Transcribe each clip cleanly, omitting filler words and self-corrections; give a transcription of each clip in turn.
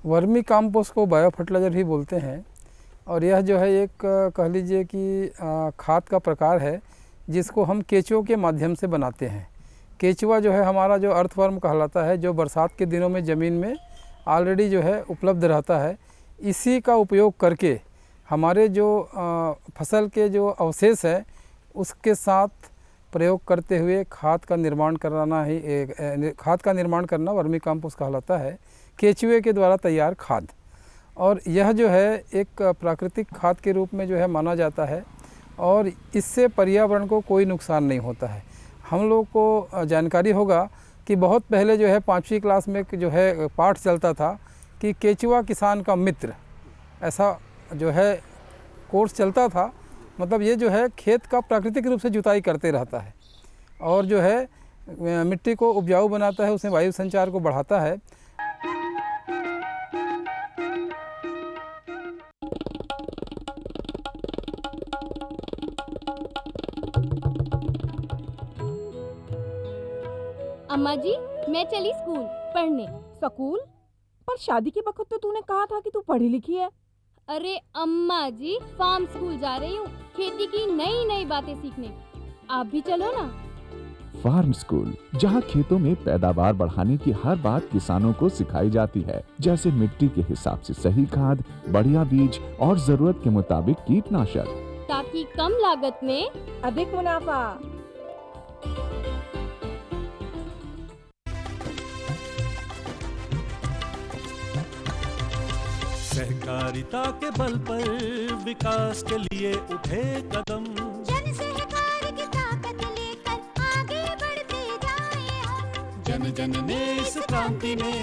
Vermi compost को bio fertiliser भी बोलते हैं और यह जो है एक कह लीजिए कि खाद का प्रकार है जिसको हम केंचुओं के माध्यम से बनाते हैं। केंचुआ जो है हमारा जो अर्थवर्म कहलाता है, जो बरसात के दिनों में ज़मीन में ऑलरेडी जो है उपलब्ध रहता है। इसी का उपयोग करके हमारे जो फसल के जो अवशेष है उसके साथ प्रयोग करते हुए खाद का निर्माण करना वर्मी कंपोस्ट कहलाता है, केंचुए के द्वारा तैयार खाद। और यह जो है एक प्राकृतिक खाद के रूप में जो है माना जाता है और इससे पर्यावरण को कोई नुकसान नहीं होता है। हम लोग को जानकारी होगा कि बहुत पहले जो है 5वीं क्लास में जो है पाठ चलता था कि केंचुआ किसान का मित्र, ऐसा जो है कोर्स चलता था। मतलब ये जो है खेत का प्राकृतिक रूप से जुताई करते रहता है और जो है मिट्टी को उपजाऊ बनाता है, उसमें वायु संचार को बढ़ाता है। अम्मा जी, मैं चली स्कूल पढ़ने। स्कूल? पर शादी के वक्त तो तूने कहा था कि तू पढ़ी लिखी है। अरे अम्मा जी, फार्म स्कूल जा रही हूँ, खेती की नई नई बातें सीखने। आप भी चलो ना। फार्म स्कूल, जहाँ खेतों में पैदावार बढ़ाने की हर बात किसानों को सिखाई जाती है, जैसे मिट्टी के हिसाब से सही खाद, बढ़िया बीज और जरूरत के मुताबिक कीटनाशक, ताकि कम लागत में अधिक मुनाफा। सहकारिता के बल पर विकास के लिए उठे कदम, जन सहकार की ताकत लेकर आगे बढ़ते जाएं हम। जन जन ने इस क्रांति में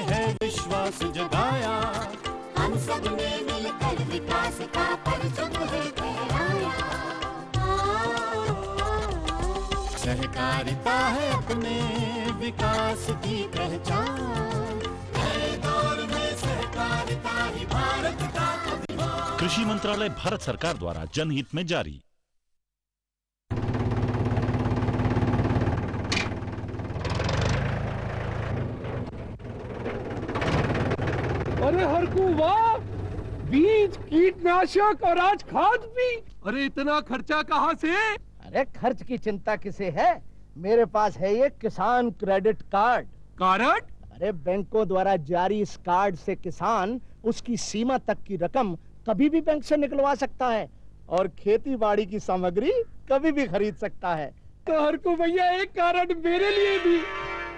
है विश्वास जगाया, हम सब ने मिलकर विकास का परचम है फहराया। सहकारिता है अपने विकास की पहचान, नए दौर में सहकारिता ही भारत का अभिमान। कृषि मंत्रालय, भारत सरकार द्वारा जनहित में जारी। अरे हरकू वाह, बीज, कीटनाशक और आज खाद भी। अरे इतना खर्चा कहाँ से? अरे खर्च की चिंता किसे है, मेरे पास है ये किसान क्रेडिट कार्ड। कार्ड? अरे बैंकों द्वारा जारी इस कार्ड से किसान उसकी सीमा तक की रकम कभी भी बैंक से निकलवा सकता है और खेती बाड़ी की सामग्री कभी भी खरीद सकता है। तो हरकू भैया एक कार्ड मेरे लिए भी।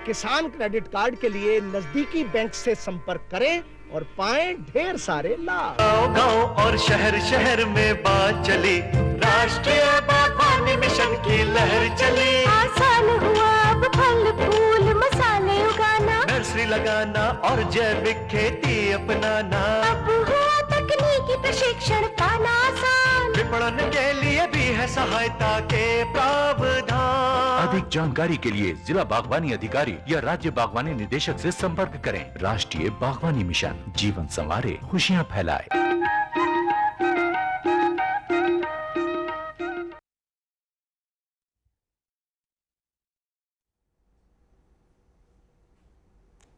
किसान क्रेडिट कार्ड के लिए नजदीकी बैंक से संपर्क करें और पाएं ढेर सारे लाभ। गांव और शहर शहर में बात चली, राष्ट्रीय बागवानी मिशन की लहर चली। आसान हुआ अब फल फूल मसाले उगाना, नर्सरी लगाना और जैविक खेती अपनाना। अब हुआ तकनीकी प्रशिक्षण पाना आसान, विपणन के लिए भी है सहायता के प्रावधान। अधिक जानकारी के लिए जिला बागवानी अधिकारी या राज्य बागवानी निदेशक से संपर्क करें। राष्ट्रीय बागवानी मिशन, जीवन संवारे, खुशियां फैलाए।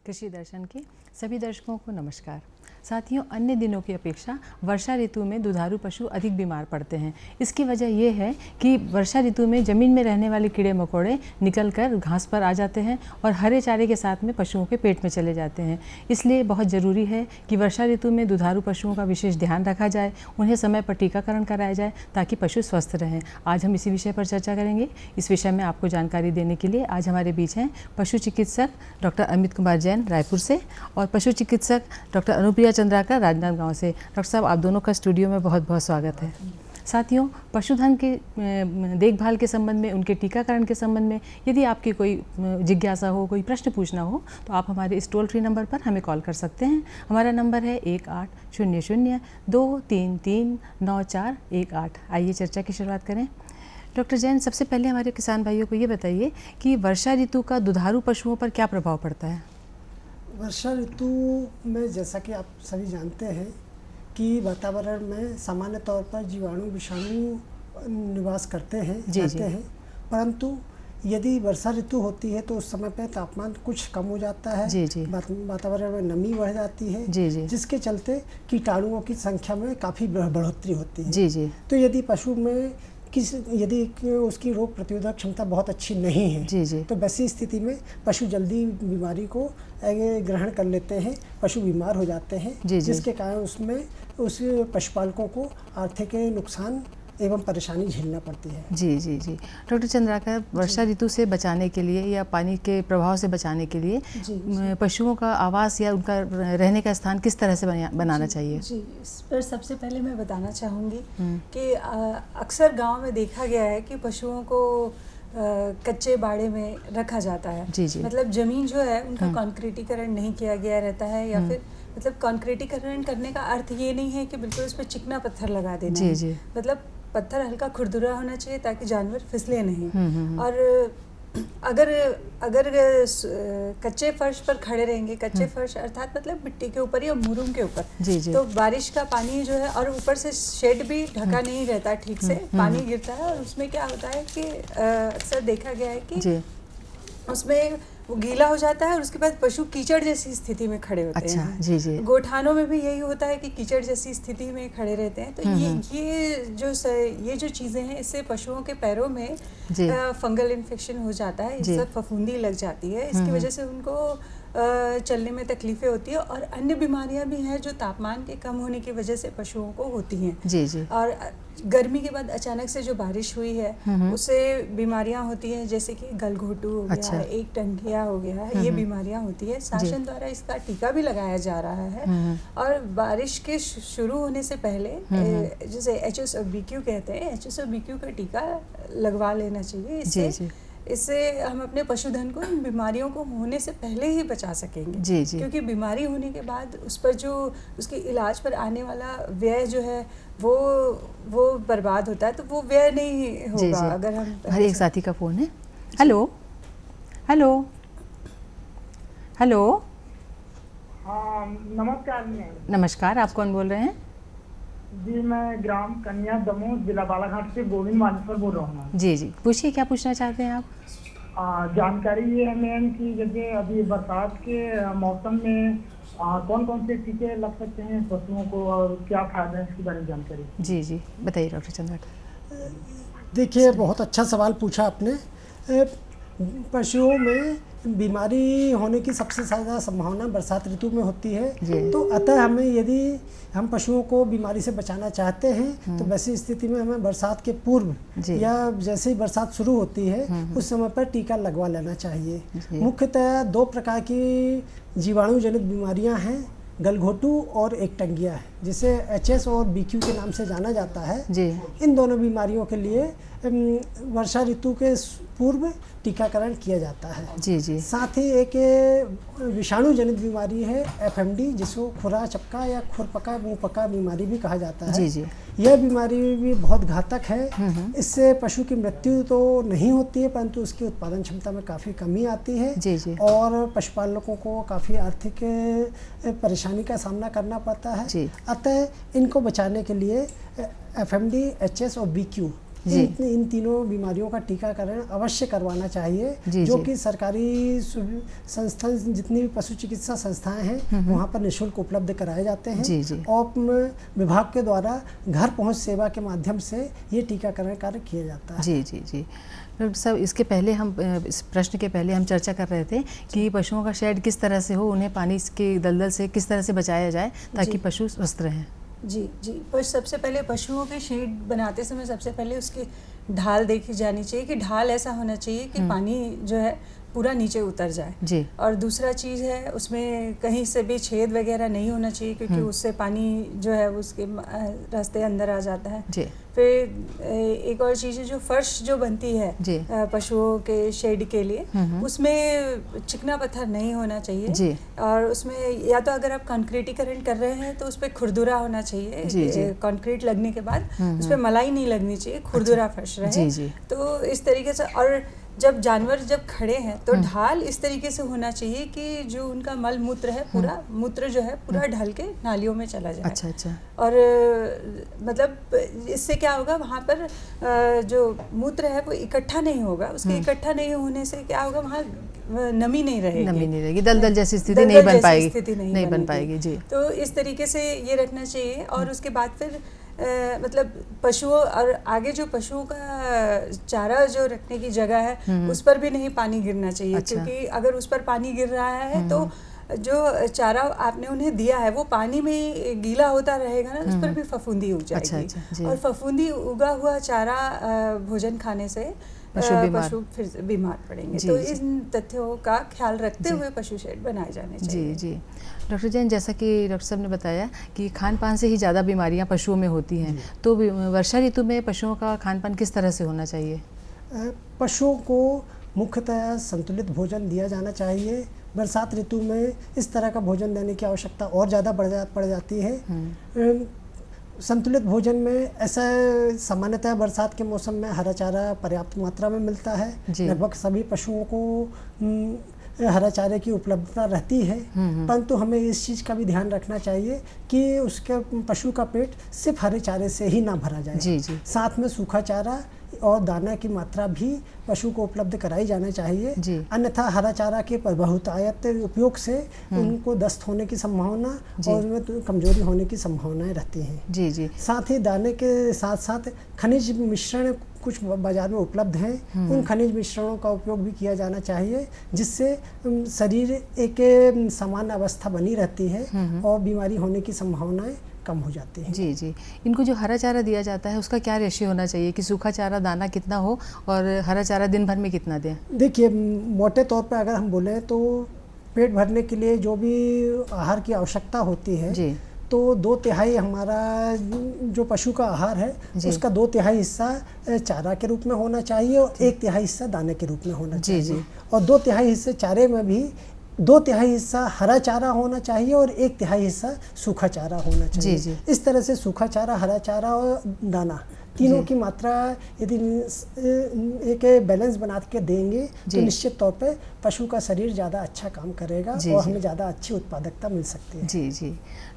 कृषि दर्शन के सभी दर्शकों को नमस्कार। साथियों, अन्य दिनों की अपेक्षा वर्षा ऋतु में दुधारू पशु अधिक बीमार पड़ते हैं। इसकी वजह ये है कि वर्षा ऋतु में ज़मीन में रहने वाले कीड़े मकोड़े निकलकर घास पर आ जाते हैं और हरे चारे के साथ में पशुओं के पेट में चले जाते हैं। इसलिए बहुत ज़रूरी है कि वर्षा ऋतु में दुधारू पशुओं का विशेष ध्यान रखा जाए, उन्हें समय पर टीकाकरण कराया जाए ताकि पशु स्वस्थ रहें। आज हम इसी विषय पर चर्चा करेंगे। इस विषय में आपको जानकारी देने के लिए आज हमारे बीच हैं पशु चिकित्सक डॉक्टर अमित कुमार जैन रायपुर से और पशु चिकित्सक डॉक्टर अनुप्रिया चंद्राकर राजनांदगांव से। डॉक्टर साहब, आप दोनों का स्टूडियो में बहुत बहुत स्वागत है। साथियों, पशुधन के देखभाल के संबंध में, उनके टीकाकरण के संबंध में यदि आपकी कोई जिज्ञासा हो, कोई प्रश्न पूछना हो तो आप हमारे इस टोल फ्री नंबर पर हमें कॉल कर सकते हैं। हमारा नंबर है 1800-233-9418। आइए चर्चा की शुरुआत करें। डॉक्टर जैन, सबसे पहले हमारे किसान भाइयों को ये बताइए कि वर्षा ऋतु का दुधारू पशुओं पर क्या प्रभाव पड़ता है? वर्षा ऋतु में जैसा कि आप सभी जानते हैं कि वातावरण में सामान्य तौर पर जीवाणु विषाणु निवास करते हैं, रहते हैं, परंतु यदि वर्षा ऋतु होती है तो उस समय पे तापमान कुछ कम हो जाता है, जी जी, वातावरण में नमी बढ़ जाती है, जी जी, जिसके चलते कीटाणुओं की संख्या में काफ़ी बढ़ोतरी होती है। जी जी। तो यदि पशु में यदि उसकी रोग प्रतिरोधक क्षमता बहुत अच्छी नहीं है, जी जी, तो वैसी स्थिति में पशु जल्दी बीमारी को ग्रहण कर लेते हैं, पशु बीमार हो जाते हैं, जी जी, जिसके कारण उसमें उस पशुपालकों को आर्थिक नुकसान एवं परेशानी झेलना पड़ती है। जी जी जी। डॉक्टर चंद्राकर, वर्षा ऋतु से बचाने के लिए या पानी के प्रभाव से बचाने के लिए पशुओं का आवास या उनका रहने का स्थान किस तरह से बनाना चाहिए? जी, इस पर सबसे पहले मैं बताना चाहूँगी कि अक्सर गांव में देखा गया है कि पशुओं को कच्चे बाड़े में रखा जाता है। जी जी। मतलब ज़मीन जो है उनका कंक्रीटीकरण नहीं किया गया रहता है, या फिर मतलब कंक्रीटीकरण करने का अर्थ ये नहीं है कि बिल्कुल उस पर चिकना पत्थर लगा देना है। जी। मतलब पत्थर हल्का खुरदुरा होना चाहिए ताकि जानवर फिसले नहीं। और अगर कच्चे फर्श पर खड़े रहेंगे, कच्चे फर्श अर्थात मतलब मिट्टी के ऊपर या मुरुम के ऊपर, तो बारिश का पानी जो है, और ऊपर से शेड भी ढका नहीं रहता ठीक से, पानी गिरता है और उसमें क्या होता है कि अक्सर देखा गया है कि उसमें वो गीला हो जाता है और उसके बाद पशु कीचड़ जैसी स्थिति में खड़े होते हैं। जी जी। गोठानों में भी यही होता है कि कीचड़ जैसी स्थिति में खड़े रहते हैं। तो ये जो चीज़ें हैं, इससे पशुओं के पैरों में फंगल इन्फेक्शन हो जाता है, इससे फफूंदी लग जाती है, इसकी वजह से उनको चलने में तकलीफें होती है। और अन्य बीमारियां भी हैं जो तापमान के कम होने की वजह से पशुओं को होती हैं। जी जी। और गर्मी के बाद अचानक से जो बारिश हुई है उससे बीमारियां होती हैं, जैसे कि गलघोटू हो गया, एक टंकिया हो गया, ये बीमारियां होती है। शासन द्वारा इसका टीका भी लगाया जा रहा है। और बारिश के शुरू होने से पहले जैसे HSOBQ कहते हैं, HSOBQ का टीका लगवा लेना चाहिए। इससे हम अपने पशुधन को इन बीमारियों को होने से पहले ही बचा सकेंगे। जी जी। क्योंकि बीमारी होने के बाद उस पर जो उसके इलाज पर आने वाला व्यय जो है वो बर्बाद होता है, तो वो व्यय नहीं होगा। जी जी। अगर हम हर एक साथी का फ़ोन है। Hello hello hello. हाँ, नमस्कार। नमस्कार, आप कौन बोल रहे हैं? जी, मैं ग्राम कन्या दमोह, जिला बालाघाट से गोविंद मानेश्वर बोल रहा हूँ। जी जी, पूछिए, क्या पूछना चाहते हैं आप? जानकारी ये है मैम कि जैसे अभी बरसात के मौसम में कौन कौन से टीके लग सकते हैं पशुओं को और क्या फायदा है, इसके बारे में जानकारी। जी जी, बताइए डॉक्टर चंद्राकर। देखिए, बहुत अच्छा सवाल पूछा आपने। पशुओं में बीमारी होने की सबसे ज़्यादा संभावना बरसात ऋतु में होती है। तो अतः हमें, यदि हम पशुओं को बीमारी से बचाना चाहते हैं, तो वैसी स्थिति में हमें बरसात के पूर्व या जैसे ही बरसात शुरू होती है उस समय पर टीका लगवा लेना चाहिए। मुख्यतः 2 प्रकार की जीवाणु जनित बीमारियां हैं, गलघोटू और एक टंगिया है, जिसे HS और BQ के नाम से जाना जाता है। इन दोनों बीमारियों के लिए वर्षा ऋतु के पूर्व टीकाकरण किया जाता है। जी जी। साथ ही एक विषाणु जनित बीमारी है FMD, जिसको खुरा चपका या खुरपका मुंहपका बीमारी भी कहा जाता है। जी जी। यह बीमारी भी बहुत घातक है। इससे पशु की मृत्यु तो नहीं होती है, परंतु उसकी उत्पादन क्षमता में काफ़ी कमी आती है। जी जी। और पशुपालकों को काफ़ी आर्थिक परेशानी का सामना करना पड़ता है। अतः इनको बचाने के लिए FMD, HS और BQ इन तीनों बीमारियों का टीकाकरण अवश्य करवाना चाहिए, जो कि सरकारी संस्थान, जितनी भी पशु चिकित्सा संस्थाएं हैं वहाँ पर निःशुल्क उपलब्ध कराए जाते हैं। और विभाग के द्वारा घर पहुँच सेवा के माध्यम से ये टीकाकरण कार्य किया जाता है। जी जी जी। डॉक्टर साहब, इसके पहले हम, इस प्रश्न के पहले हम चर्चा कर रहे थे कि पशुओं का शेड किस तरह से हो, उन्हें पानी के दलदल से किस तरह से बचाया जाए ताकि पशु स्वस्थ रहें। जी जी। पर सबसे पहले पशुओं के शेड बनाते समय सबसे पहले उसकी ढाल देखी जानी चाहिए कि ढाल ऐसा होना चाहिए कि पानी जो है पूरा नीचे उतर जाए। जी। और दूसरा चीज़ है, उसमें कहीं से भी छेद वगैरह नहीं होना चाहिए, क्योंकि उससे पानी जो है उसके रास्ते अंदर आ जाता है। जी। फिर एक और चीज़ है, जो फर्श जो बनती है पशुओं के शेड के लिए, उसमें चिकना पत्थर नहीं होना चाहिए। जी। और उसमें या तो अगर आप कंक्रीटीकरण कर रहे हैं तो उस पर खुरदुरा होना चाहिए। कंक्रीट लगने के बाद उस पर मलाई नहीं लगनी चाहिए, खुरदुरा फर्श रहे। तो इस तरीके से। और जब जानवर जब खड़े हैं तो ढाल इस तरीके से होना चाहिए कि जो उनका मल मूत्र है पूरा मूत्र जो है पूरा ढल के नालियों में चला जाए। अच्छा अच्छा। और मतलब इससे क्या होगा, वहाँ पर जो मूत्र है वो इकट्ठा नहीं होगा, उसके इकट्ठा नहीं होने से क्या होगा, वहाँ नमी नहीं रहेगी, नमी नहीं रहेगी, दलदल जैसी स्थिति नहीं बन पाएगी, स्थिति नहीं बन पाएगी जी। तो इस तरीके से ये रखना चाहिए। और उसके बाद फिर मतलब पशुओं और आगे जो पशुओं का चारा जो रखने की जगह है उस पर भी नहीं पानी गिरना चाहिए। अच्छा। क्योंकि अगर उस पर पानी गिर रहा है तो जो चारा आपने उन्हें दिया है वो पानी में गीला होता रहेगा ना, उस पर भी फफूंदी उग जाएगी। अच्छा, और फफूंदी उगा हुआ चारा भोजन खाने से पशु फिर बीमार पड़ेंगे। तो इन तथ्यों का ख्याल रखते हुए पशु शेड बनाए जाने चाहिए। जी जी। डॉक्टर जैन, जैसा कि डॉक्टर साहब ने बताया कि खान पान से ही ज़्यादा बीमारियां पशुओं में होती हैं, तो वर्षा ऋतु में पशुओं का खान पान किस तरह से होना चाहिए? पशुओं को मुख्यतः संतुलित भोजन दिया जाना चाहिए। बरसात ऋतु में इस तरह का भोजन देने की आवश्यकता और ज़्यादा पड़ जाती है। संतुलित भोजन में ऐसा सामान्यतः बरसात के मौसम में हरा चारा पर्याप्त मात्रा में मिलता है। लगभग सभी पशुओं को हरा चारे की उपलब्धता रहती है, परंतु हमें इस चीज़ का भी ध्यान रखना चाहिए कि उसके पशु का पेट सिर्फ हरे चारे से ही ना भरा जाए। जी जी। साथ में सूखा चारा और दाना की मात्रा भी पशु को उपलब्ध कराई जाना चाहिए। अन्यथा हरा चारा के बहुतायत उपयोग से उनको दस्त होने की संभावना और उनमें कमजोरी होने की संभावनाएं रहती हैं। जी जी। साथ ही दाने के साथ साथ खनिज मिश्रण कुछ बाजार में उपलब्ध हैं, उन खनिज मिश्रणों का उपयोग भी किया जाना चाहिए, जिससे शरीर एक सामान्य अवस्था बनी रहती है और बीमारी होने की संभावनाएं कम हो जाती है। जी जी। इनको जो हरा चारा दिया जाता है उसका क्या रेशियो होना चाहिए कि सूखा चारा दाना कितना हो और हरा चारा दिन भर में कितना दें? देखिए, मोटे तौर पे अगर हम बोलें तो पेट भरने के लिए जो भी आहार की आवश्यकता होती है जी, तो 2/3 हमारा जो पशु का आहार है उसका 2/3 हिस्सा चारा के रूप में होना चाहिए और 1/3 हिस्सा दाने के रूप में होना चाहिए। जी। और 2/3 हिस्से चारे में भी 2/3 हिस्सा हरा चारा होना चाहिए और 1/3 हिस्सा सूखा चारा होना चाहिए। जी। इस तरह से सूखा चारा, हरा चारा और दाना तीनों की मात्रा यदि एक बैलेंस बना के देंगे तो निश्चित तौर पे पशु का शरीर ज़्यादा अच्छा काम करेगा और हमें ज़्यादा अच्छी उत्पादकता मिल सकती है। जी जी।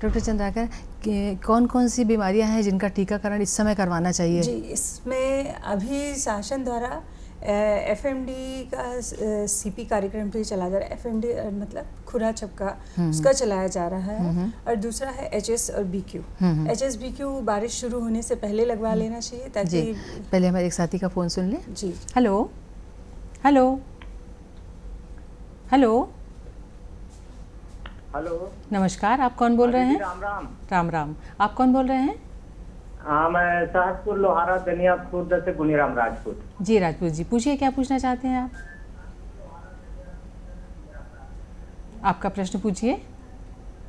डॉक्टर चंद्राकर, कौन कौन सी बीमारियां हैं जिनका टीकाकरण इस समय करवाना चाहिए? जी, इसमें अभी शासन द्वारा FMD का CP कार्यक्रम भी चला जा रहा है। FMD मतलब खुरा चपका, उसका चलाया जा रहा है। और दूसरा है HS और BQ। HS BQ बारिश शुरू होने से पहले लगवा लेना चाहिए ताकि पहले हमारे एक साथी का फ़ोन सुन लें। जी। हेलो हेलो हेलो हेलो, नमस्कार, आप कौन बोल रहे हैं? राम राम। राम राम। आप कौन बोल रहे हैं? हाँ, मैं सहसपुर लोहारा दनिया खुर्द से गुनीराम राजपूत। जी राजपूत जी, पूछिए क्या पूछना चाहते हैं आप? आपका प्रश्न पूछिए।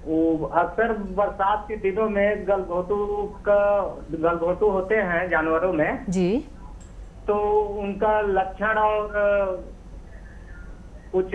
वो अक्सर बरसात के दिनों में गलघोटू होते हैं जानवरों में जी, तो उनका लक्षण और कुछ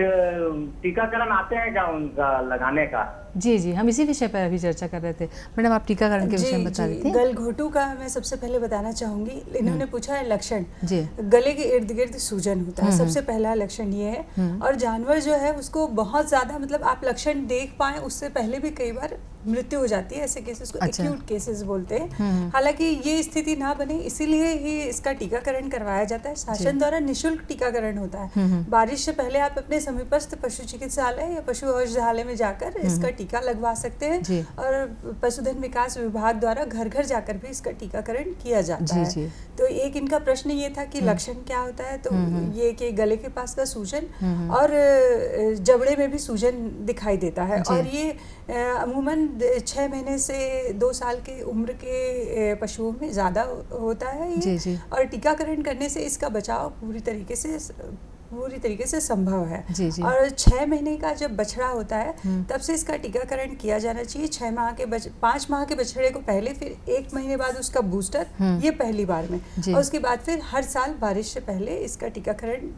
टीकाकरण आते हैं क्या उनका लगाने का? जी जी, हम इसी विषय पर अभी चर्चा कर रहे थे। मैडम, आप टीकाकरण के विषय में बता रही थी। गलघोटू का मैं सबसे पहले बताना चाहूंगी। इन्होंने पूछा है लक्षण। जी। गले के इर्द गिर्द सूजन होता है, सबसे पहला लक्षण ये है। और जानवर जो है उसको बहुत ज्यादा मतलब आप लक्षण देख पाए उससे पहले भी कई बार मृत्यु हो जाती है। ऐसे केसेस को एक्यूट केसेस बोलते हैं। हालांकि ये स्थिति ना बने इसीलिए ही इसका टीकाकरण करवाया जाता है। शासन द्वारा निःशुल्क टीकाकरण होता है। बारिश से पहले आप अपने समीपस्थ पशु चिकित्सालय या पशु औषधालय में जाकर इसका टीका लगवा सकते हैं। और पशुधन विकास विभाग द्वारा घर घर जाकर भी इसका टीकाकरण किया जाता है। तो एक इनका प्रश्न ये था कि लक्षण क्या होता है, तो ये कि गले के पास का सूजन और जबड़े में भी सूजन दिखाई देता है। और ये अमूमन 6 महीने से 2 साल के उम्र के पशुओं में ज़्यादा होता है ये। और टीकाकरण करने से इसका बचाव पूरी तरीके से संभव है। और 6 महीने का जब बछड़ा होता है तब से इसका टीकाकरण किया जाना चाहिए। 5 माह के बछड़े को पहले, फिर 1 महीने बाद उसका बूस्टर, ये पहली बार में, और उसके बाद फिर हर साल बारिश से पहले इसका टीकाकरण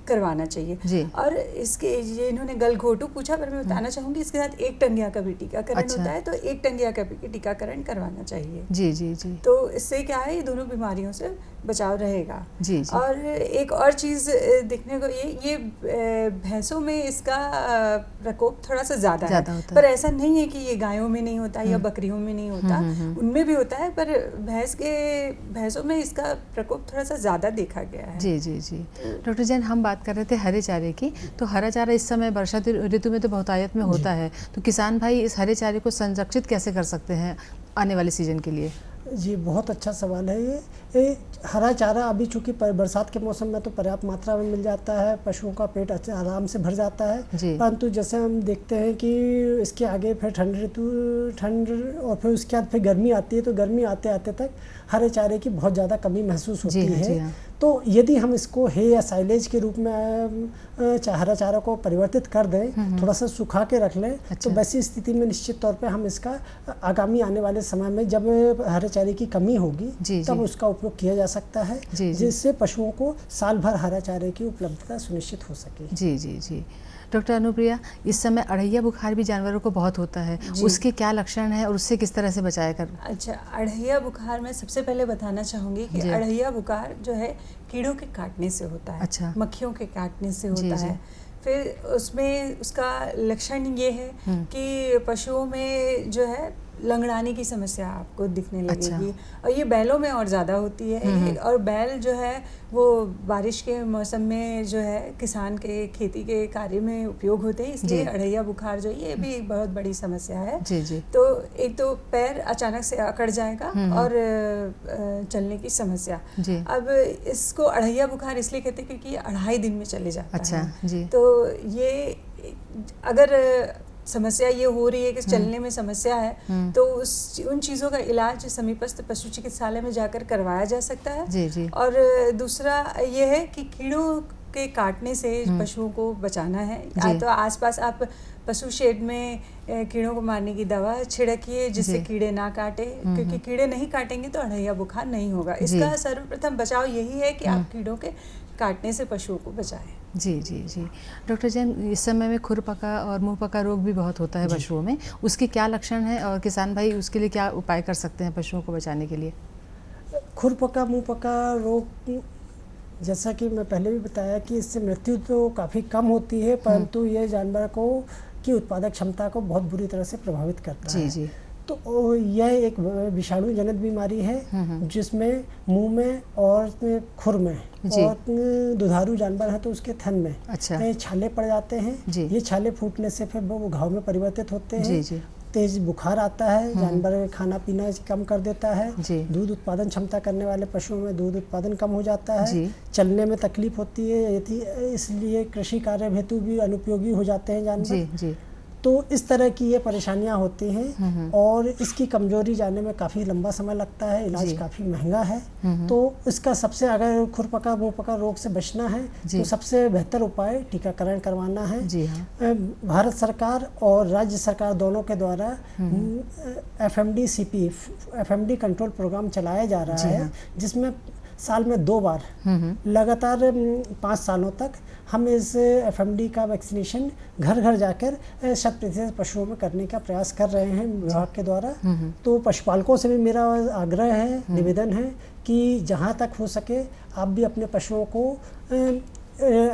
करवाना चाहिए। और इसके ये इन्होंने गलघोटू पूछा, पर मैं बताना चाहूंगी इसके साथ 1 टंगिया का भी टीकाकरण होता है, तो 1 टंगिया का भी टीकाकरण करवाना चाहिए। जी जी जी। तो इससे क्या है, ये दोनों बीमारियों से बचाव रहेगा। जी, जी। और एक और चीज़ देखने को ये भैंसों में इसका प्रकोप थोड़ा सा ज़्यादा है, पर ऐसा नहीं है कि ये गायों में नहीं होता या बकरियों में नहीं होता, उनमें भी होता है, पर भैंसों में इसका प्रकोप थोड़ा सा ज़्यादा देखा गया है। जी जी जी। डॉक्टर जैन, हम बात कर रहे थे हरे चारे की, तो हरा चारा इस समय वर्षा ऋतु में तो बहुतायत में होता है, तो किसान भाई इस हरे चारे को संरक्षित कैसे कर सकते हैं आने वाले सीजन के लिए? जी, बहुत अच्छा सवाल है ये हरा चारा अभी चूंकि बरसात के मौसम में तो पर्याप्त मात्रा में मिल जाता है, पशुओं का पेट अच्छा आराम से भर जाता है, परंतु जैसे हम देखते हैं कि इसके आगे फिर ठंड और फिर उसके बाद फिर गर्मी आती है, तो गर्मी आते आते तक हरे चारे की बहुत ज़्यादा कमी महसूस होती है। तो यदि हम इसको हे या साइलेज के रूप में हरा चारा को परिवर्तित कर दें, थोड़ा सा सुखा के रख लें, तो वैसी स्थिति में निश्चित तौर पे हम इसका आगामी आने वाले समय में जब हरे चारे की कमी होगी तब उसका उपयोग किया जा सकता है, जिससे पशुओं को साल भर हरा चारे की उपलब्धता सुनिश्चित हो सके। जी जी जी। डॉक्टर अनुप्रिया, इस समय अढ़ैया बुखार भी जानवरों को बहुत होता है, उसके क्या लक्षण हैं और उससे किस तरह से बचाया कर? अच्छा, अढ़ैया बुखार में सबसे पहले बताना चाहूँगी कि अढ़ैया बुखार जो है कीड़ों के काटने से होता है। अच्छा। मक्खियों के काटने से होता है। फिर उसमें उसका लक्षण ये है कि पशुओं में जो है लंगड़ाने की समस्या आपको दिखने लगेगी। अच्छा। और ये बैलों में और ज़्यादा होती है, और बैल जो है वो बारिश के मौसम में जो है किसान के खेती के कार्य में उपयोग होते हैं, इसलिए अढ़ैया बुखार जो ये भी एक बहुत बड़ी समस्या है। जी। तो एक तो पैर अचानक से अकड़ जाएगा और चलने की समस्या। अब इसको अढ़ैया बुखार इसलिए कहते हैं क्योंकि 2.5 दिन में चले जाता है। अच्छा। जी। तो ये अगर समस्या ये हो रही है कि चलने में समस्या है, तो उन चीज़ों का इलाज समीपस्थ पशु चिकित्सालय में जाकर करवाया जा सकता है। जी। और दूसरा ये है कि कीड़ों के काटने से पशुओं को बचाना है। तो आसपास आप पशु शेड में कीड़ों को मारने की दवा छिड़किए जिससे कीड़े ना काटे, क्योंकि कीड़े नहीं काटेंगे तो अढ़ैया बुखार नहीं होगा। इसका सर्वप्रथम बचाव यही है कि आप कीड़ों के काटने से पशुओं को बचाएं। जी जी जी। डॉक्टर जैन, इस समय में खुरपका और मुंहपका रोग भी बहुत होता है पशुओं में, उसके क्या लक्षण हैं और किसान भाई उसके लिए क्या उपाय कर सकते हैं पशुओं को बचाने के लिए? खुरपका मुंहपका रोग, जैसा कि मैं पहले भी बताया कि इससे मृत्यु तो काफ़ी कम होती है, परंतु ये जानवर की उत्पादक क्षमता को बहुत बुरी तरह से प्रभावित करता है। जी। तो यह एक विषाणु जनित बीमारी है जिसमें मुंह में और खुर में और दुधारू जानवर है तो उसके थन में छाले पड़ जाते हैं। ये छाले फूटने से फिर वो घाव में परिवर्तित होते हैं। तेज बुखार आता है, जानवर खाना पीना कम कर देता है, दूध उत्पादन क्षमता करने वाले पशुओं में दूध उत्पादन कम हो जाता है, चलने में तकलीफ होती है, इसलिए कृषि कार्य हेतु भी अनुपयोगी हो जाते हैं जानवर। तो इस तरह की ये परेशानियां होती हैं और इसकी कमजोरी जाने में काफ़ी लंबा समय लगता है, इलाज काफ़ी महंगा है। तो इसका सबसे, अगर खुरपका मुंहपका रोग से बचना है तो सबसे बेहतर उपाय टीकाकरण करवाना है। भारत सरकार और राज्य सरकार दोनों के द्वारा FMD कंट्रोल प्रोग्राम चलाया जा रहा है, जिसमें साल में 2 बार लगातार 5 सालों तक हम इस FMD का वैक्सीनेशन घर घर जाकर 100% पशुओं में करने का प्रयास कर रहे हैं विभाग के द्वारा। तो पशुपालकों से भी मेरा आग्रह है, निवेदन है कि जहां तक हो सके आप भी अपने पशुओं को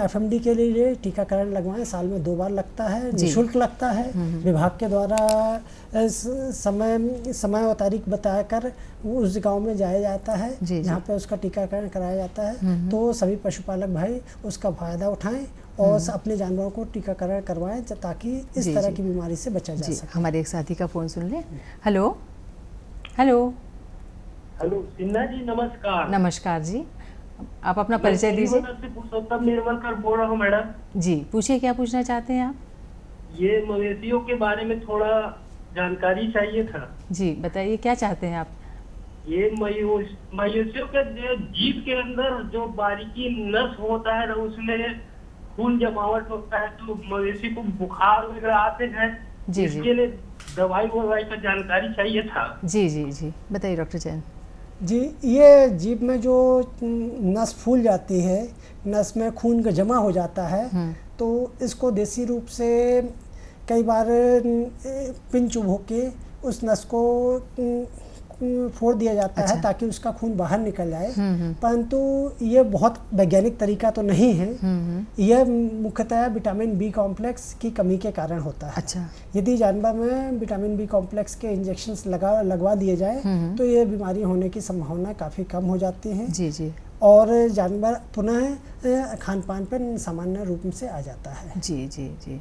FMD के लिए टीकाकरण लगवाएं। साल में 2 बार लगता है, निःशुल्क लगता है। विभाग के द्वारा समय और तारीख बताकर उस गांव में जाया जाता है जहाँ पे उसका टीकाकरण कराया जाता है। तो सभी पशुपालक भाई उसका फायदा उठाएं और अपने जानवरों को टीकाकरण करवाएं ताकि इस तरह की बीमारी से बचा जा सके। हमारे एक साथी का फोन सुन लें। Hello hello hello Sinha ji, नमस्कार। नमस्कार जी, आप अपना परिचय दीजिए। पुरुषोत्तम निर्मलकर बोल रहा हूँ मैडम। जी, पूछिए क्या पूछना चाहते हैं आप? ये मवेशियों के बारे में थोड़ा जानकारी चाहिए था। जी बताइए, क्या चाहते हैं आप? ये मवेशियों के जीभ के अंदर जो बारीकी नस होता है उसमें खून जमावट होता है, तो मवेशी को बुखार वगैरह आते हैं, इसके लिए दवाई का जानकारी चाहिए था। जी जी जी, बताइए डॉक्टर जैन। जी, ये जीभ में जो नस फूल जाती है, नस में खून का जमा हो जाता है, तो इसको देसी रूप से कई बार पिन चुभ के उस नस को फोड़ दिया जाता है ताकि उसका खून बाहर निकल जाए, परंतु ये बहुत वैज्ञानिक तरीका तो नहीं है। यह मुख्यतः विटामिन बी कॉम्प्लेक्स की कमी के कारण होता है। यदि जानवर में विटामिन बी कॉम्प्लेक्स के इंजेक्शंस लगवा दिए जाए तो ये बीमारी होने की संभावना काफ़ी कम हो जाती है। जी जी। और जानवर पुनः खान पान पर सामान्य रूप से आ जाता है। जी जी जी।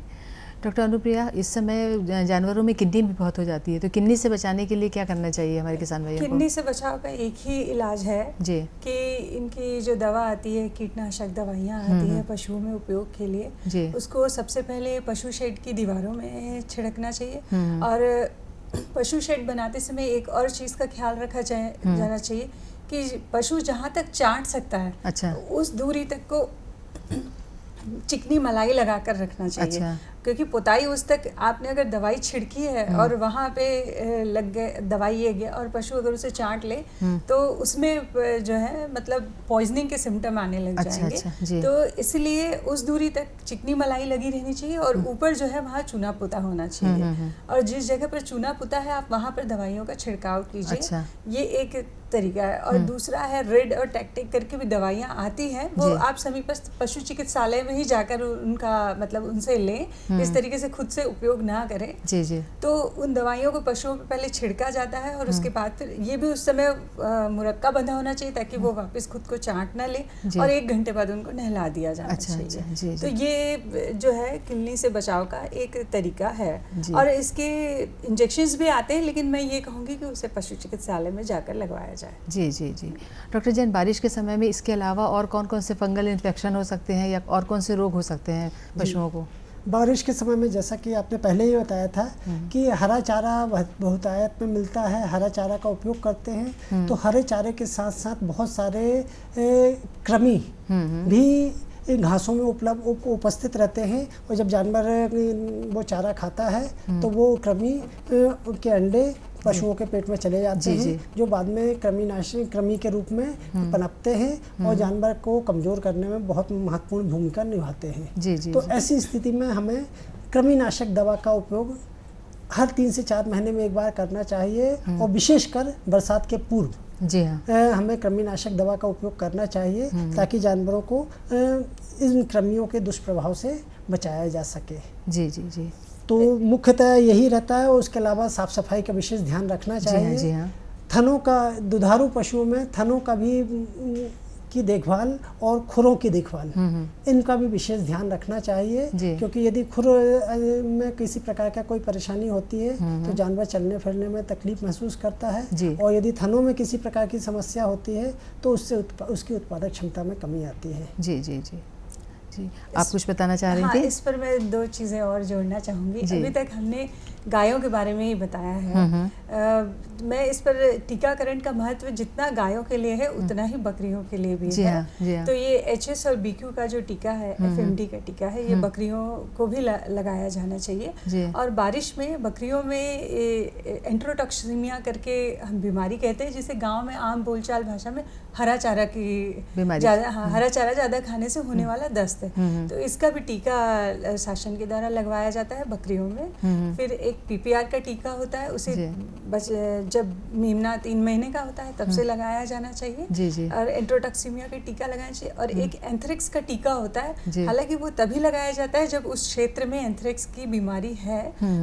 डॉक्टर अनुप्रिया, इस समय जानवरों में किडनी भी बहुत हो जाती है, तो किडनी से बचाने के लिए क्या करना चाहिए हमारे किसान भाइयों को? किडनी से बचाव का एक ही इलाज है जी कि इनकी जो दवा आती है, कीटनाशक दवाइयाँ आती है पशुओं में उपयोग के लिए जी, उसको सबसे पहले पशु शेड की दीवारों में छिड़कना चाहिए। और पशु शेड बनाते समय एक और चीज़ का ख्याल रखा जाना चाहिए कि पशु जहाँ तक चाट सकता है उस दूरी तक को चिकनी मलाई लगा कर रखना चाहिए। क्योंकि पोताई उस तक आपने अगर दवाई छिड़की है और वहाँ पे लग गए दवाई ये गया और पशु अगर उसे चाट ले तो उसमें जो है मतलब पॉइजनिंग के सिम्टम आने लग जाएंगे। तो इसलिए उस दूरी तक चिकनी मलाई लगी रहनी चाहिए और ऊपर जो है वहाँ चूना पुता होना चाहिए। और जिस जगह पर चूना पुता है आप वहाँ पर दवाइयों का छिड़काव कीजिए। ये एक तरीका है। और दूसरा है रेड और टैक्टिक करके भी दवाइयाँ आती हैं, वो आप समीपस्थ पशु चिकित्सालय में ही जाकर उनका मतलब उनसे लें। इस तरीके से खुद से उपयोग ना करें। जी जी। तो उन दवाइयों को पशुओं पे पहले छिड़का जाता है और उसके बाद फिर ये भी उस समय मुरक्का बंधा होना चाहिए ताकि वो वापस खुद को चाट ना ले और 1 घंटे बाद उनको नहला दिया जाना चाहिए। तो ये जो है किडनी से बचाव का एक तरीका है। और इसके इंजेक्शंस भी आते हैं, लेकिन मैं ये कहूँगी कि उसे पशु चिकित्सालय में जाकर लगवाया जाए। जी जी जी। डॉक्टर जैन, बारिश के समय में इसके अलावा और कौन कौन से फंगल इन्फेक्शन हो सकते हैं या और कौन से रोग हो सकते हैं पशुओं को? बारिश के समय में जैसा कि आपने पहले ही बताया था कि हरा चारा बहुतायत में मिलता है, हरा चारा का उपयोग करते हैं। तो हरे चारे के साथ साथ बहुत सारे कृमि भी घासों में उपस्थित रहते हैं और जब जानवर वो चारा खाता है तो वो कृमि के अंडे पशुओं के पेट में चले जाते हैं जो बाद में कृमि के रूप में पनपते हैं और जानवर को कमज़ोर करने में बहुत महत्वपूर्ण भूमिका निभाते हैं। तो ऐसी स्थिति में हमें कृमिनाशक दवा का उपयोग हर 3 से 4 महीने में एक बार करना चाहिए और विशेषकर बरसात के पूर्व जी हाँ हमें कृमिनाशक दवा का उपयोग करना चाहिए ताकि जानवरों को इन कृमियों के दुष्प्रभाव से बचाया जा सके। जी जी जी। तो मुख्यतः यही रहता है और उसके अलावा साफ सफाई का विशेष ध्यान रखना चाहिए। जी हाँ। थनों का, दुधारू पशुओं में थनों का भी की देखभाल और खुरों की देखभाल इनका भी विशेष ध्यान रखना चाहिए क्योंकि यदि खुर में किसी प्रकार का कोई परेशानी होती है तो जानवर चलने फिरने में तकलीफ महसूस करता है और यदि थनों में किसी प्रकार की समस्या होती है तो उससे उसकी उत्पादक क्षमता में कमी आती है। जी जी जी जी। आप कुछ बताना चाह रही थी? इस पर मैं 2 चीज़ें और जोड़ना चाहूँगी। अभी तक हमने गायों के बारे में ही बताया है। मैं इस पर टीकाकरण का महत्व जितना गायों के लिए है उतना ही बकरियों के लिए भी है। तो ये HS और BQ का जो टीका है, FMD का टीका है, ये बकरियों को भी लगाया जाना चाहिए। और बारिश में बकरियों में एंट्रोटॉक्सीमिया करके हम बीमारी कहते हैं जिसे गाँव में आम बोलचाल भाषा में हरा चारा की ज़्यादा हरा चारा ज़्यादा खाने से होने वाला दस्त है। तो इसका भी टीका शासन के द्वारा लगवाया जाता है बकरियों में। फिर एक PPR का टीका होता है, उसे जब मेमना 3 महीने का होता है तब से लगाया जाना चाहिए। और एंट्रोटॉक्सीमिया का टीका लगाना चाहिए। और एक एंथ्रेक्स का टीका होता है, हालांकि वो तभी लगाया जाता है जब उस क्षेत्र में एंथ्रेक्स की बीमारी है,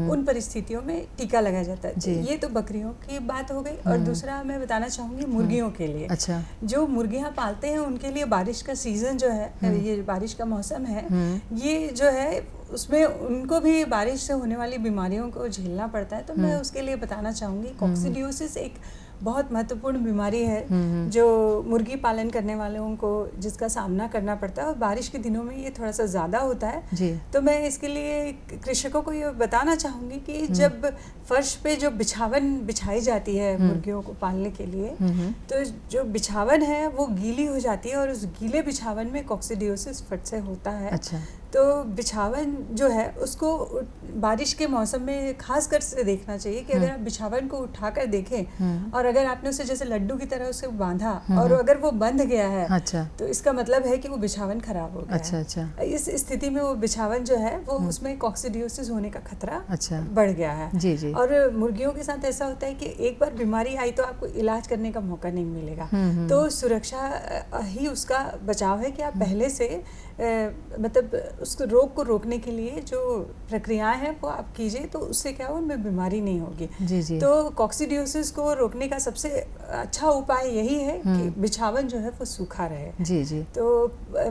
उन परिस्थितियों में टीका लगाया जाता है। तो ये तो बकरियों की बात हो गई। और दूसरा मैं बताना चाहूँगी मुर्गियों के लिए। जो मुर्गियाँ पालते हैं उनके लिए बारिश का सीजन जो है, ये बारिश का मौसम है, ये जो है उसमें उनको भी बारिश से होने वाली बीमारियों को झेलना पड़ता है। तो मैं उसके लिए बताना चाहूँगी कॉक्सिडियोसिस एक बहुत महत्वपूर्ण बीमारी है जो मुर्गी पालन करने वालों को जिसका सामना करना पड़ता है और बारिश के दिनों में ये थोड़ा सा ज़्यादा होता है। तो मैं इसके लिए कृषकों को ये बताना चाहूँगी कि जब फर्श पे जो बिछावन बिछाई जाती है मुर्गियों को पालने के लिए, तो जो बिछावन है वो गीली हो जाती है और उस गीले बिछावन में कॉक्सिडियोसिस फट से होता है। तो बिछावन जो है उसको बारिश के मौसम में खास कर से देखना चाहिए कि अगर आप बिछावन को उठाकर देखें और अगर आपने उसे जैसे लड्डू की तरह उसे बांधा और अगर वो बंध गया है, अच्छा, तो इसका मतलब है कि वो बिछावन खराब हो गया। अच्छा, अच्छा। इस स्थिति में वो बिछावन जो है वो उसमें कॉक्सीडियोसिस होने का खतरा अच्छा बढ़ गया है। जी जी। और मुर्गियों के साथ ऐसा होता है कि एक बार बीमारी आई तो आपको इलाज करने का मौका नहीं मिलेगा। तो सुरक्षा ही उसका बचाव है कि आप पहले से मतलब उस रोग को रोकने के लिए जो प्रक्रियाएं हैं वो आप कीजिए, तो उससे क्या हो, उनमें बीमारी नहीं होगी। जी जी। तो कॉक्सीडियोसिस को रोकने का सबसे अच्छा उपाय यही है कि बिछावन जो है वो सूखा रहे। जी जी। तो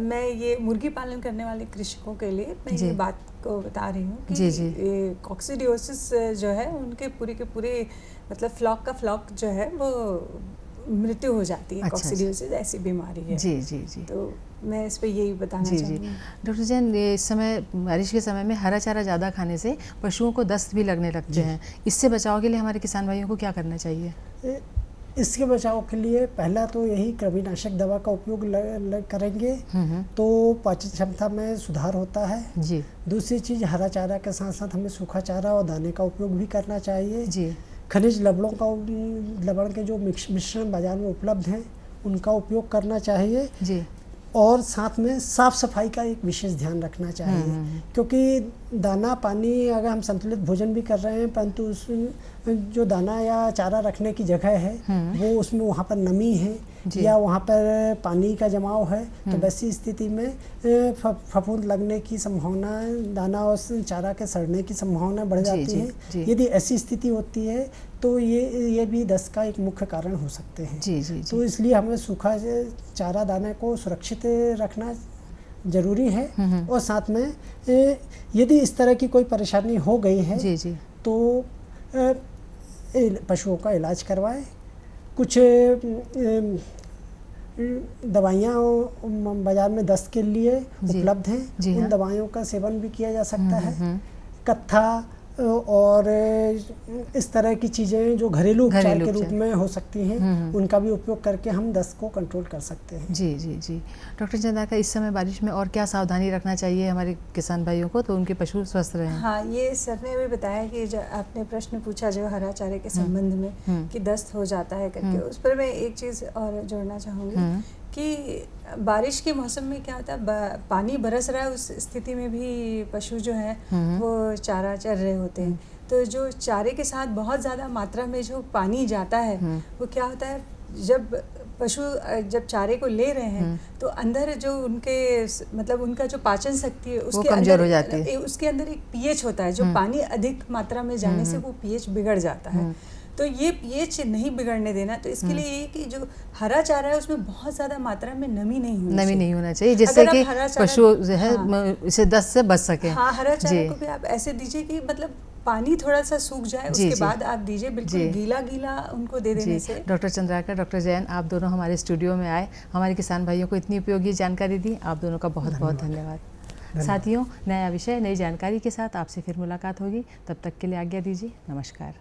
मैं ये मुर्गी पालन करने वाले कृषकों के लिए मैं ये बात को बता रही हूँ कि ये कॉक्सीडियोसिस जो है उनके पूरे के पूरे मतलब फ्लॉक का फ्लॉक जो है वो मृत्यु हो जाती है। कॉक्सीडियोसिस ऐसी बीमारी है। जी जी जी। तो मैं इस पे यही बताना चाहूँगी। डॉक्टर जैन, इस समय बारिश के समय में हरा चारा ज़्यादा खाने से पशुओं को दस्त भी लगने लगते हैं, इससे बचाव के लिए हमारे किसान भाइयों को क्या करना चाहिए? इसके बचाव के लिए पहला तो यही कृमिनाशक दवा का उपयोग करेंगे तो पाचन क्षमता में सुधार होता है। जी। दूसरी चीज़, हरा चारा के साथ साथ हमें सूखा चारा और दाने का उपयोग भी करना चाहिए। जी। खनिज लवण के जो मिश्रण बाजार में उपलब्ध हैं उनका उपयोग करना चाहिए। जी। और साथ में साफ सफाई का एक विशेष ध्यान रखना चाहिए, क्योंकि दाना पानी अगर हम संतुलित भोजन भी कर रहे हैं परंतु उस जो दाना या चारा रखने की जगह है वो उसमें वहाँ पर नमी है या वहाँ पर पानी का जमाव है, तो वैसी स्थिति में फफूंद लगने की संभावना, दाना और चारा के सड़ने की संभावना बढ़ जाती है। यदि ऐसी स्थिति होती है तो ये भी दस्त का एक मुख्य कारण हो सकते हैं। जी जी। तो इसलिए हमें सूखा चारा दाने को सुरक्षित रखना जरूरी है। और साथ में यदि इस तरह की कोई परेशानी हो गई है जी जी। तो पशुओं का इलाज करवाएं। कुछ दवाइयाँ बाजार में दस्त के लिए उपलब्ध हैं, उन दवाइयों का सेवन भी किया जा सकता है। कत्था और इस तरह की चीज़ें जो घरेलू उपचार के रूप में हो सकती हैं उनका भी उपयोग करके हम दस्त को कंट्रोल कर सकते हैं। जी जी जी। डॉक्टर चंद्रिका, इस समय बारिश में और क्या सावधानी रखना चाहिए हमारे किसान भाइयों को तो उनके पशु स्वस्थ रहें? हाँ, ये सर ने भी बताया कि जो आपने प्रश्न पूछा जो हरा चारे के संबंध में कि दस्त हो जाता है करके, उस पर मैं एक चीज़ और जोड़ना चाहूँगी कि बारिश के मौसम में क्या होता है, पानी बरस रहा है, उस स्थिति में भी पशु जो है वो चारा चर रहे होते हैं। तो जो चारे के साथ बहुत ज़्यादा मात्रा में जो पानी जाता है वो क्या होता है, जब पशु जब चारे को ले रहे हैं तो अंदर जो उनके मतलब उनका जो पाचन शक्ति है उसके कमजोर हो जाती है। उसके अंदर एक पीएच होता है, जो पानी अधिक मात्रा में जाने से वो पीएच बिगड़ जाता है। तो ये पीएच नहीं बिगड़ने देना, तो इसके लिए ये कि जो हरा चारा है उसमें बहुत ज़्यादा मात्रा में नमी नहीं होना चाहिए जिससे कि पशु जो है इसे दस्त से बच सके। हाँ, हरा चारा को भी आप ऐसे दीजिए कि मतलब पानी थोड़ा सा सूख जाए, उसके बाद आप दीजिए, बिल्कुल गीला गीला उनको दे देने से। डॉक्टर चंद्रिका, डॉक्टर जैन, आप दोनों हमारे स्टूडियो में आए, हमारे किसान भाइयों को इतनी उपयोगी जानकारी दी, आप दोनों का बहुत बहुत धन्यवाद। साथियों, नया विषय, नई जानकारी के साथ आपसे फिर मुलाकात होगी, तब तक के लिए आज्ञा दीजिए। नमस्कार।